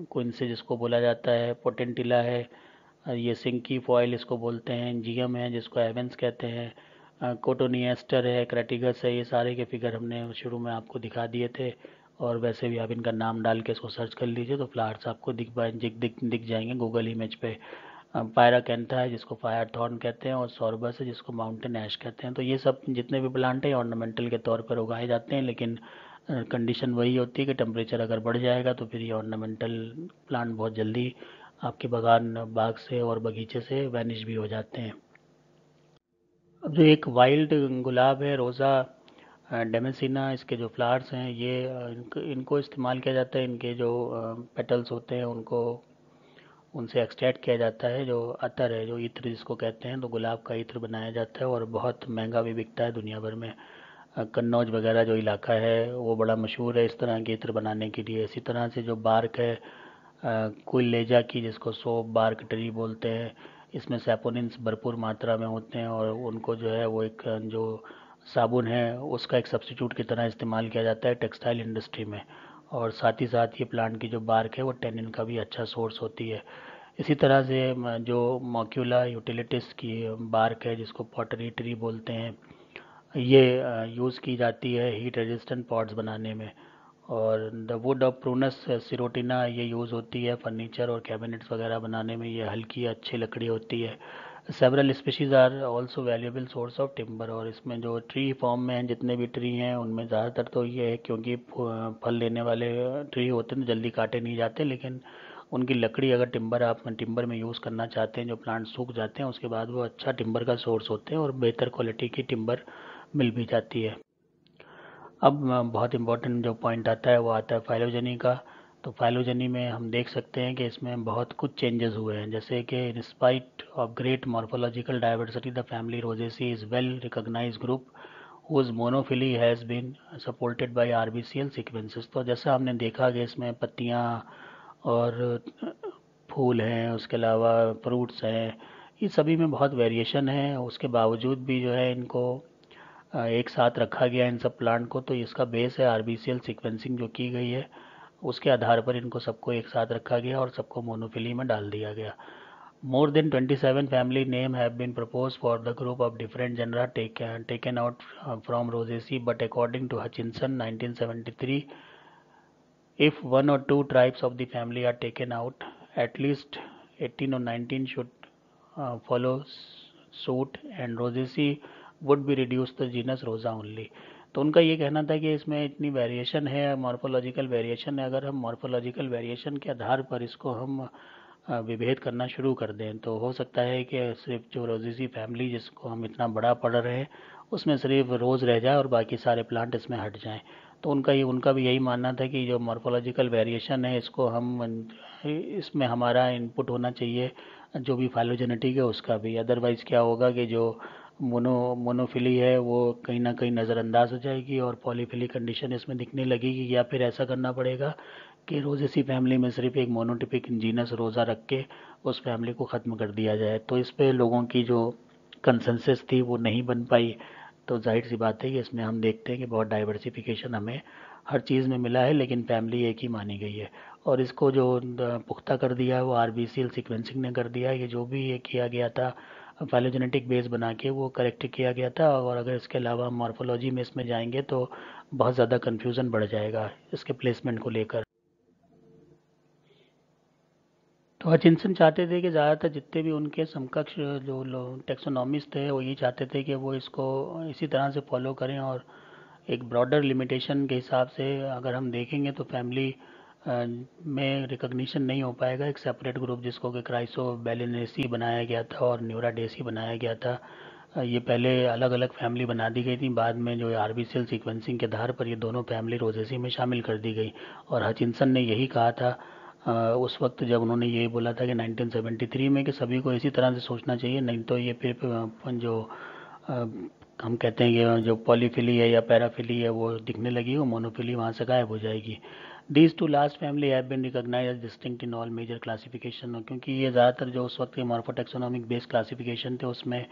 Speaker 1: क्वीन से जिसको बोला जाता है। पोटेंटिला है, ये सिंकी फॉयल इसको बोलते हैं। जियम है जिसको एवेंस कहते हैं। कोटोनिएस्टर है, क्रेटिगस है, ये सारे के फिगर हमने शुरू में आपको दिखा दिए थे। और वैसे भी आप इनका नाम डाल के इसको सर्च कर लीजिए तो फ्लावर्स आपको दिख जाएंगे गूगल इमेज पे। पायराकेंथा है जिसको फायर थॉर्न कहते हैं, और सॉर्बस है जिसको माउंटेन ऐश कहते हैं। तो ये सब जितने भी प्लांट हैं ऑर्नामेंटल के तौर पर उगाए जाते हैं, लेकिन कंडीशन वही होती है कि टेम्परेचर अगर बढ़ जाएगा तो फिर ये ऑर्नामेंटल प्लांट बहुत जल्दी आपके बाग से और बगीचे से वैनिश भी हो जाते हैं। अब जो एक वाइल्ड गुलाब है, रोज़ा डेमेसिना, इसके जो फ्लावर्स हैं ये इनको इस्तेमाल किया जाता है। इनके जो पेटल्स होते हैं उनको उनसे एक्सट्रैक्ट किया जाता है, जो अतर है, जो इत्र जिसको कहते हैं, तो गुलाब का इत्र बनाया जाता है और बहुत महंगा भी बिकता है दुनिया भर में। कन्नौज वगैरह जो इलाका है वो बड़ा मशहूर है इस तरह के इत्र बनाने के लिए। इसी तरह से जो बार्क है कोइलेजा की, जिसको सोप बार्क ट्री बोलते हैं, इसमें सैपोनिन्स भरपूर मात्रा में होते हैं और उनको जो है वो एक जो साबुन है उसका एक सब्स्टिट्यूट की तरह इस्तेमाल किया जाता है टेक्सटाइल इंडस्ट्री में। और साथ ही साथ ये प्लांट की जो बार्क है वो टेनिन का भी अच्छा सोर्स होती है। इसी तरह से जो मॉक्यूला यूटिलिटिस की बार्क है, जिसको पॉटरी ट्री बोलते हैं, ये यूज़ की जाती है हीट रेजिस्टेंट पॉट्स बनाने में। और द वुड ऑफ प्रूनस सिरोटिना ये यूज़ होती है फर्नीचर और कैबिनेट्स वगैरह बनाने में। ये हल्की अच्छी लकड़ी होती है। Several species are also valuable source of timber. और इसमें जो ट्री फॉर्म में हैं, जितने भी ट्री हैं उनमें ज़्यादातर तो ये है क्योंकि फल देने वाले ट्री होते हैं तो जल्दी काटे नहीं जाते, लेकिन उनकी लकड़ी अगर आप टिम्बर में यूज़ करना चाहते हैं, जो प्लांट सूख जाते हैं उसके बाद वो अच्छा टिम्बर का सोर्स होते हैं और बेहतर क्वालिटी की टिम्बर मिल भी जाती है। अब बहुत इम्पोर्टेंट जो पॉइंट आता है वो आता है फाइलोजेनी का। तो फाइलोजेनी में हम देख सकते हैं कि इसमें बहुत कुछ चेंजेस हुए हैं, जैसे कि in spite of great morphological diversity the family Rosaceae is well recognize group whose monophily has been supported by RBCL sequences। तो जैसा हमने देखा कि इसमें पत्तियाँ और फूल हैं, उसके अलावा फ्रूट्स हैं, ये सभी में बहुत वेरिएशन है। उसके बावजूद भी जो है इनको एक साथ रखा गया इन सब प्लांट को। तो इसका बेस है आरबीसीएल सीक्वेंसिंग जो की गई है, उसके आधार पर इनको सबको एक साथ रखा गया और सबको मोनोफिली में डाल दिया गया। More than 27 family names have been proposed for the group of different genera taken out from Rosaceae, but according to Hutchinson 1973, if one or two tribes of the family are taken out, at least 18 or 19 should follow suit and Rosaceae would be reduced to genus Rosa only। तो उनका ये कहना था कि इसमें इतनी variation है, morphological variation है, अगर हम मॉर्फोलॉजिकल वेरिएशन के आधार पर इसको हम विभेद करना शुरू कर दें तो हो सकता है कि सिर्फ जो रोजेसी फैमिली जिसको हम इतना बड़ा पढ़ रहे हैं उसमें सिर्फ रोज़ रह जाए और बाकी सारे प्लांट इसमें हट जाएं। तो उनका भी यही मानना था कि जो मॉर्फोलॉजिकल वेरिएशन है इसको हम इसमें हमारा इनपुट होना चाहिए, जो भी फाइलोजेनेटिक है उसका भी। अदरवाइज़ क्या होगा कि जो मोनोफिली है वो कहीं ना कहीं नज़रअंदाज हो जाएगी और पॉलीफिली कंडीशन इसमें दिखने लगेगी, या फिर ऐसा करना पड़ेगा कि रोजेसी फैमिली में सिर्फ एक मोनोटिपिक जीनस रोज़ा रख के उस फैमिली को ख़त्म कर दिया जाए। तो इस पे लोगों की जो कंसेंसस थी वो नहीं बन पाई। तो जाहिर सी बात है कि इसमें हम देखते हैं कि बहुत डाइवर्सिफिकेशन हमें हर चीज़ में मिला है, लेकिन फैमिली एक ही मानी गई है। और इसको जो पुख्ता कर दिया है वो आरबीसीएल सीक्वेंसिंग ने कर दिया है। ये जो भी ये किया गया था फाइलोजेनेटिक बेस बना के वो करेक्ट किया गया था। और अगर इसके अलावा मॉर्फोलॉजी में इसमें जाएंगे तो बहुत ज़्यादा कन्फ्यूज़न बढ़ जाएगा इसके प्लेसमेंट को लेकर। तो हचिंसन चाहते थे कि ज़्यादातर जितने भी उनके समकक्ष जो लोग टैक्सोनॉमिस्ट थे वो ये चाहते थे कि वो इसको इसी तरह से फॉलो करें। और एक ब्रॉडर लिमिटेशन के हिसाब से अगर हम देखेंगे तो फैमिली में रिकॉग्निशन नहीं हो पाएगा एक सेपरेट ग्रुप जिसको कि क्राइसोबैलिनेसी बनाया गया था और न्यूराडेसी बनाया गया था। ये पहले अलग अलग फैमिली बना दी गई थी, बाद में जो आरबीसीएल सीक्वेंसिंग के आधार पर ये दोनों फैमिली रोजेसी में शामिल कर दी गई। और हचिंसन ने यही कहा था उस वक्त जब उन्होंने ये बोला था कि 1973 में कि सभी को इसी तरह से सोचना चाहिए, नहीं तो ये फिर जो अ, हम कहते हैं कि जो पॉलीफिली है या पैराफिली है वो दिखने लगी, वो मोनोफिली वहाँ से गायब हो जाएगी। These two last family have been recognize as distinct in all major classification. क्योंकि ये ज़्यादातर जो उस वक्त के मॉर्फोटेक्सोनॉमिक बेस्ड क्लासिफिकेशन थे उसमें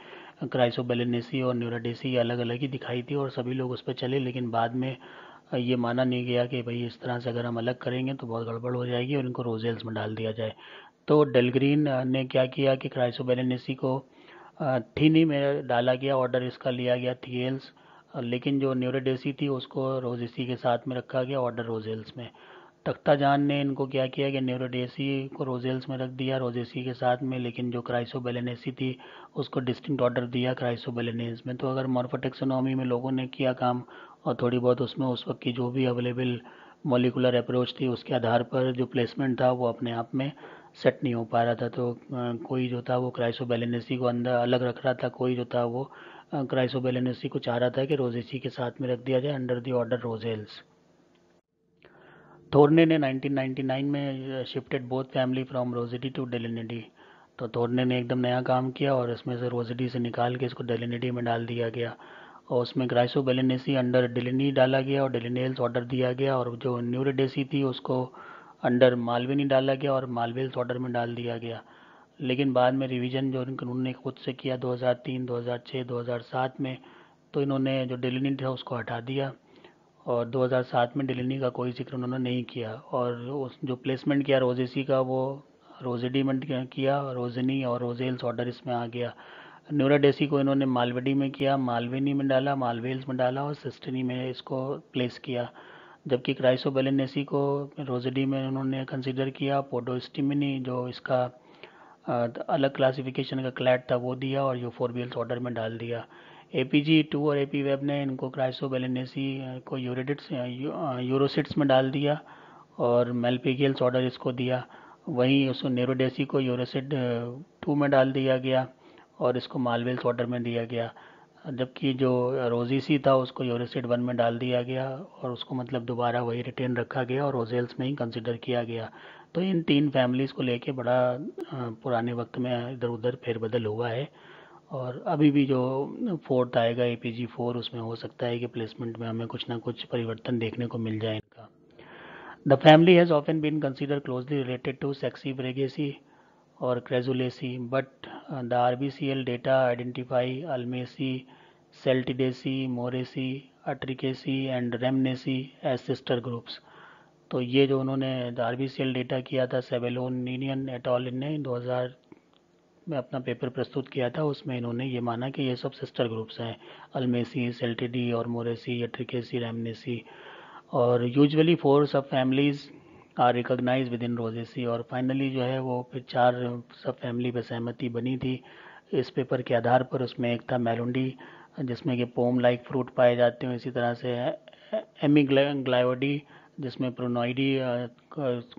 Speaker 1: क्राइसोबेलिनेसी और न्यूराडेसी अलग अलग ही दिखाई थी और सभी लोग उस पर चले, लेकिन बाद में ये माना नहीं गया कि भाई इस तरह से अगर हम अलग करेंगे तो बहुत गड़बड़ हो जाएगी और इनको रोजेल्स में डाल दिया जाए। तो डेलग्रीन ने क्या किया कि क्राइसोबेलिनेसी को थीनी में डाला गया, ऑर्डर इसका लिया गया थियल्स। लेकिन जो न्यूरोडेसी थी उसको रोजेसी के साथ में रखा गया, ऑर्डर रोजेल्स में। तख्ताजान ने इनको क्या किया कि न्यूरोडेसी को रोजेल्स में रख दिया रोजेसी के साथ में, लेकिन जो क्राइसोबेलेनेसी थी उसको डिस्टिंक्ट ऑर्डर दिया क्राइसोबेलेनेस में। तो अगर मॉर्फोटेक्सोनॉमी में लोगों ने किया काम और थोड़ी बहुत उसमें उस वक्त की जो भी अवेलेबल मॉलिकुलर अप्रोच थी उसके आधार पर जो प्लेसमेंट था वो अपने आप में सेट नहीं हो पा रहा था, तो कोई जो था वो क्राइसोबेलेनेसी को अंदर अलग रख रहा था, कोई जो था वो क्राइसोबेलेनेसी को चाह रहा था कि रोजेसी के साथ में रख दिया जाए under the order Rosales. Thorne ने 1999 में shifted both family from Rosidae to Dilleniidae. तो थोर्ने ने एकदम नया काम किया और इसमें से रोजिडी से निकाल के इसको डेलिनिडी में डाल दिया गया, और उसमें ग्राइसोबेलेनेसी अंडर डेलिनी डाला गया और डेलिनेल्स ऑर्डर दिया गया, और जो न्यूरोडेसी थी उसको अंडर मालविनी डाला गया और मालवेल्स ऑर्डर में डाल दिया गया। लेकिन बाद में रिवीजन जो उन्होंने खुद से किया 2003, 2006, 2007 में, तो इन्होंने जो डेलिनी था उसको हटा दिया, और 2007 में डेलिनी का कोई जिक्र उन्होंने नहीं किया, और उस जो प्लेसमेंट किया रोजेसी का वो रोजेडी में किया, रोजनी और रोजेल्स ऑर्डर इसमें आ गया। न्यूराडेसी को इन्होंने मालवेडी में किया, मालवेनी में डाला, मालवेल्स में डाला और सिस्टनी में इसको प्लेस किया। जबकि क्राइसोबेलिनेसी को रोजेडी में उन्होंने कंसिडर किया, पोडोस्टिमिनी जो इसका अलग क्लासिफिकेशन का क्लैट था वो दिया, और यूफोरबियल्स ऑर्डर में डाल दिया। APG2 और AP वेब ने इनको क्राइसोबेलिनेसी को यूरोसिट्स में डाल दिया और मेलपिगियल्स ऑर्डर इसको दिया। वहीं उसको नेरोडेसी को यूरोसिड 2 में डाल दिया गया और इसको मालवेल्स ऑर्डर में दिया गया। जबकि जो रोजीसी था उसको यूरोसिड 1 में डाल दिया गया, और उसको मतलब दोबारा वही रिटेन रखा गया और रोजेल्स में ही कंसिडर किया गया। तो इन तीन फैमिलीज़ को लेके बड़ा पुराने वक्त में इधर उधर फेरबदल हुआ है, और अभी भी जो फोर्थ आएगा APG4 उसमें हो सकता है कि प्लेसमेंट में हमें कुछ ना कुछ परिवर्तन देखने को मिल जाए इनका। The family has often been consider closely related to सेक्सी और Crassulaceae, but the RBCL data identify Almasi, Celtidaceae, Moraceae, Atricaceae and Rhamnaceae as sister groups। तो ये जो उन्होंने RBCL डेटा किया था सेबेलोनियन एटॉल ने 2000 में अपना पेपर प्रस्तुत किया था, उसमें इन्होंने ये माना कि ये सब सिस्टर ग्रुप्स हैं, अल्मेसी, सेल्टिडी और मोरेसी, एट्रिकेसी, रैमनेसी। और usually 4 sub families are recognize within Rosaceae, और फाइनली जो है वो फिर 4 सब फैमिली पर सहमति बनी थी इस पेपर के आधार पर। उसमें एक था मेलोंडी जिसमें कि पोम लाइक फ्रूट पाए जाते हैं, इसी तरह से एमिग्लायोडी जिसमें प्रोनोइडी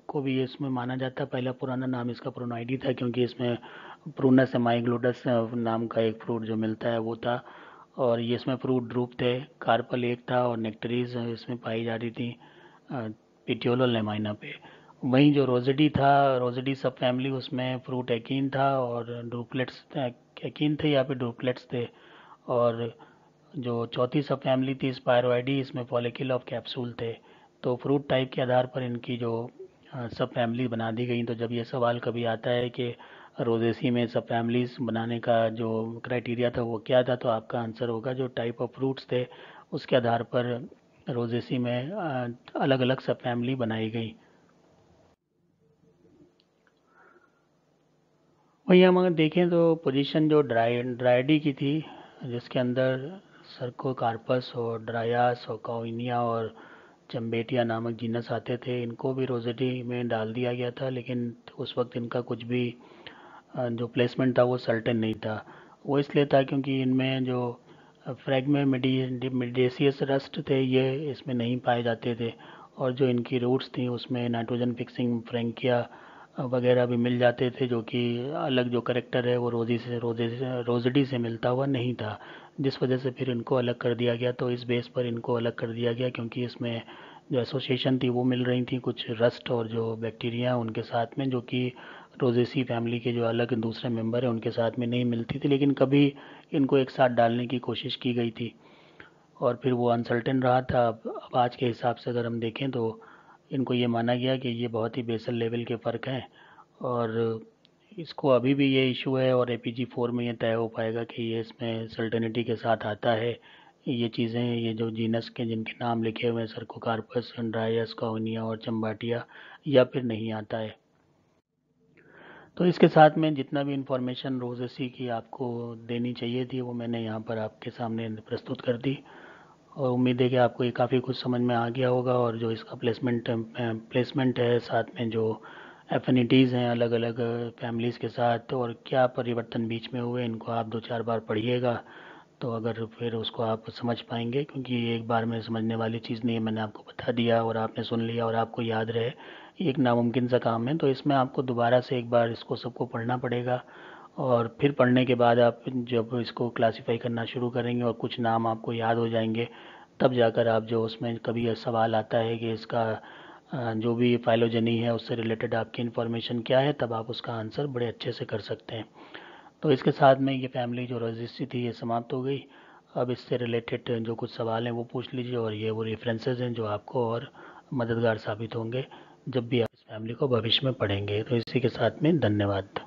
Speaker 1: को भी इसमें माना जाता है। पहला पुराना नाम इसका प्रोनोइडी था क्योंकि इसमें प्रूनस एमाइग्लोडस नाम का एक फ्रूट जो मिलता है वो था, और ये इसमें फ्रूट ड्रूप थे, कार्पल एक था और नेक्टरीज इसमें पाई जा रही थी पिटियोलो लेमाइना पे। वहीं जो रोजेडी था, रोजेडी सब फैमिली, उसमें फ्रूट एकीन था और ड्रूपलेट्स एकीन थे या फिर ड्रूपलेट्स थे। और जो चौथी सब फैमिली थी स्पायरोइडी, इसमें फॉलिकल ऑफ कैप्सूल थे। तो फ्रूट टाइप के आधार पर इनकी जो सब फैमिली बना दी गई। तो जब ये सवाल कभी आता है कि रोजेसी में सब फैमिलीज बनाने का जो क्राइटेरिया था वो क्या था, तो आपका आंसर होगा जो टाइप ऑफ फ्रूट्स थे उसके आधार पर रोजेसी में अलग अलग सब फैमिली बनाई गई। वहीं हम अगर देखें तो पोजीशन जो ड्राइडी की थी, जिसके अंदर सर्कोकार्पस और ड्रायास और काउनिया और चम्बेटिया नामक जीनस आते थे, इनको भी रोजेटी में डाल दिया गया था, लेकिन उस वक्त इनका कुछ भी जो प्लेसमेंट था वो सर्टेन नहीं था। वो इसलिए था क्योंकि इनमें जो फ्रैगमे मिडेसियस रस्ट थे ये इसमें नहीं पाए जाते थे, और जो इनकी रूट्स थी उसमें नाइट्रोजन फिक्सिंग फ्रेंकिया वगैरह भी मिल जाते थे, जो कि अलग जो करेक्टर है वो रोजडी से मिलता हुआ नहीं था, जिस वजह से फिर इनको अलग कर दिया गया। तो इस बेस पर इनको अलग कर दिया गया क्योंकि इसमें जो एसोसिएशन थी वो मिल रही थी कुछ रस्ट और जो बैक्टीरिया उनके साथ में, जो कि रोजेसी फैमिली के जो अलग दूसरे मेंबर हैं उनके साथ में नहीं मिलती थी, लेकिन कभी इनको एक साथ डालने की कोशिश की गई थी और फिर वो अनसर्टेन रहा था। अब आज के हिसाब से अगर हम देखें तो इनको ये माना गया कि ये बहुत ही बेसल लेवल के फ़र्क हैं, और इसको अभी भी ये इशू है, और APG4 में ये तय हो पाएगा कि ये इसमें सर्टेनिटी के साथ आता है ये चीज़ें, ये जो जीनस के जिनके नाम लिखे हुए हैं सर्कोकार्पस, ड्रायस, काउनिया और चम्बाटिया, या फिर नहीं आता है। तो इसके साथ में जितना भी इंफॉर्मेशन रोजेसी की आपको देनी चाहिए थी वो मैंने यहाँ पर आपके सामने प्रस्तुत कर दी, और उम्मीद है कि आपको ये काफ़ी कुछ समझ में आ गया होगा। और जो इसका प्लेसमेंट है, साथ में जो एफिनिटीज़ हैं अलग अलग फैमिलीज़ के साथ, और क्या परिवर्तन बीच में हुए, इनको आप 2-4 बार पढ़िएगा, तो अगर फिर उसको आप समझ पाएंगे, क्योंकि ये एक बार में समझने वाली चीज़ नहीं है। मैंने आपको बता दिया और आपने सुन लिया और आपको याद रहे, एक नामुमकिन सा काम है। तो इसमें आपको दोबारा से एक बार इसको सबको पढ़ना पड़ेगा, और फिर पढ़ने के बाद आप जब इसको क्लासीफाई करना शुरू करेंगे और कुछ नाम आपको याद हो जाएंगे, तब जाकर आप जो उसमें कभी सवाल आता है कि इसका जो भी फाइलोजेनी है उससे रिलेटेड आपकी इन्फॉर्मेशन क्या है, तब आप उसका आंसर बड़े अच्छे से कर सकते हैं। तो इसके साथ में ये फैमिली जो रजिस्ट्री थी ये समाप्त हो गई। अब इससे रिलेटेड जो कुछ सवाल हैं वो पूछ लीजिए, और ये वो रेफरेंसेस हैं जो आपको और मददगार साबित होंगे जब भी आप इस फैमिली को भविष्य में पढ़ेंगे। तो इसी के साथ में धन्यवाद।